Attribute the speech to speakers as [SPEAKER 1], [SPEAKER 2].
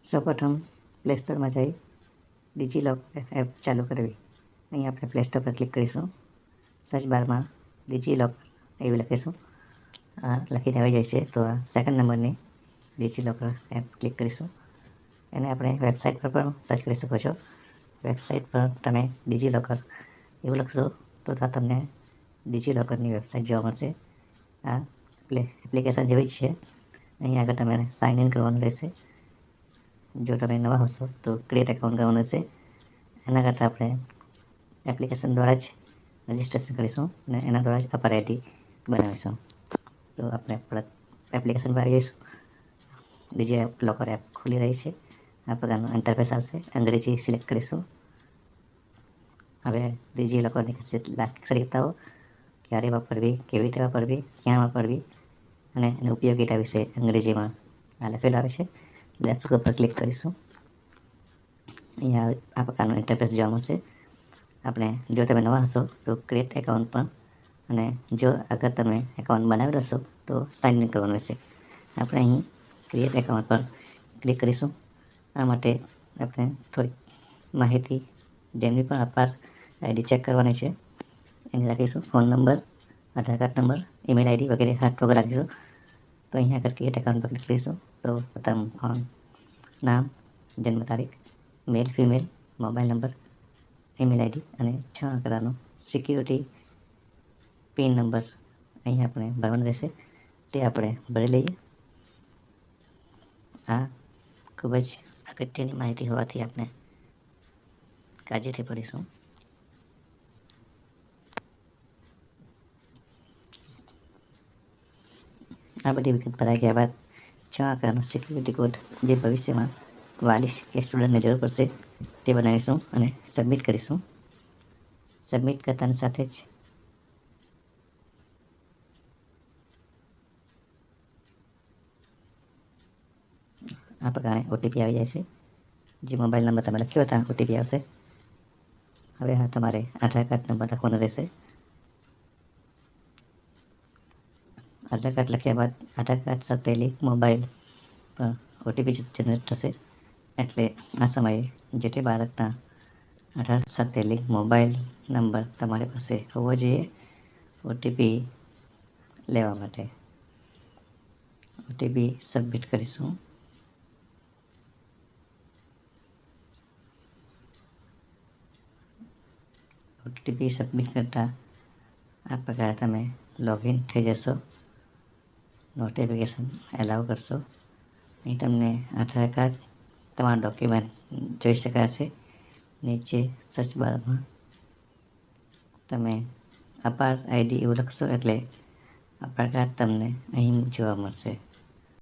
[SPEAKER 1] સૌપ્રથમ પ્લે સ્ટોરમાં જઈ ડિજિલોકર એપ ચાલુ કરવી. અહીં આપણે પ્લે સ્ટોર પર ક્લિક કરીશું. સર્ચ બારમાં ડિજિલોકર એવું લખીશું. લખીને આવી જાય છે તો આ સેકન્ડ નંબરની ડિજિલોકર એપ ક્લિક કરીશું. એને આપણે વેબસાઇટ પર પણ સર્ચ કરી શકો છો. વેબસાઇટ પર તમે ડિજિલોકર એવું લખશો તો તમને ડિજિલોકરની વેબસાઇટ જોવા મળશે. આ એપ્લિકેશન જેવી જ છે. અહીં આગળ તમારે સાઇન ઇન કરવાનું રહેશે. જો તમે નવા હશો તો ક્રિએટ એકાઉન્ટ કરવાનું રહેશે. એના કરતાં આપણે એપ્લિકેશન દ્વારા જ રજિસ્ટ્રેશન કરીશું અને એના દ્વારા જ અપાર આઈડી બનાવીશું. તો આપણે પરત એપ્લિકેશન પર આવી જઈશું. ડિજિલોકર એપ ખુલી રહી છે. આ પ્રકારનું ઇન્ટરફેસ આવશે. અંગ્રેજી સિલેક્ટ કરીશું. હવે ડિજિલોકરની લાક્ષણિકતાઓ ક્યારે વાપરવી, કેવી રીતે વાપરવી, ક્યાં વાપરવી અને એની ઉપયોગિતા વિશે અંગ્રેજીમાં લખેલું આવે છે. લેટ્સ ગો પર ક્લિક કરીશું. અહીંયા આ પ્રકારનું ઇન્ટરફેસ જોવા મળશે. આપણે જો તમે નવા હશો તો ક્રિએટ એકાઉન્ટ પણ, અને જો અગર તમે એકાઉન્ટ બનાવેલું હશો તો સાઇન ઇન કરવાનું રહેશે. આપણે અહીં ક્રિએટ એકાઉન્ટ પર ક્લિક કરીશું. આ માટે આપણે થોડીક માહિતી જેમની પણ અપાર આઈડી ચેક કરવાની છે એની રાખીશું. ફોન નંબર, આધાર કાર્ડ નંબર, ઈમેલ આઈડી વગેરે હાથ વગર રાખીશું. તો અહીંયા આગળ ક્રિએટ એકાઉન્ટ પર ક્લિક કરીશું. તો પ્રથમ ફોન, નામ, જન્મ તારીખ, male female, mobile number, email ID અને 6 આંકડાનો સિક્યુરિટી પિન નંબર અહીં આપણે ભરવાનો રહેશે. તે આપણે ભરી લઈએ. આ ખૂબ જ અગત્યની માહિતી હોવાથી આપણે કાળજીથી ભરીશું. આ બધી વિગત ભરાઈ ગયા બાદ 6 આંકડાનો સિક્યુરિટી કોડ જે ભવિષ્યમાં વાલી કે સ્ટુડન્ટને જરૂર પડશે તે બનાવીશું અને સબમિટ કરીશું. સબમિટ કરતાની સાથે જ આ પ્રકારે ઓટીપી આવી જાય છે. જે મોબાઈલ નંબર તમે લખ્યો હતા ઓટીપી આવશે. હવે તમારે આધાર કાર્ડ નંબર લખવાનો રહેશે. આધાર કાર્ડ લખ્યા બાદ આધાર કાર્ડ સાથે લિંક મોબાઈલ પર ઓટીપી જનરેટ થશે. એટલે આ સમયે જે તે બાળકના આધાર સાથે લિંક મોબાઈલ નંબર તમારી પાસે હોવો જોઈએ ઓટીપી લેવા માટે. ઓટીપી સબમિટ કરીશું. ઓટીપી સબમિટ કરતાં આ પ્રકારે તમે લોગિન થઈ જશો. નોટિફિકેશન એલાઉ કરશો. અહીં તમને આધાર કાર્ડ, તમારા ડોક્યુમેન્ટ જોઈ શકાશે. નીચે સર્ચ બારમાં તમે અપાર આઈડી એવું લખશો એટલે અપાર કાર્ડ તમને અહીં જોવા મળશે.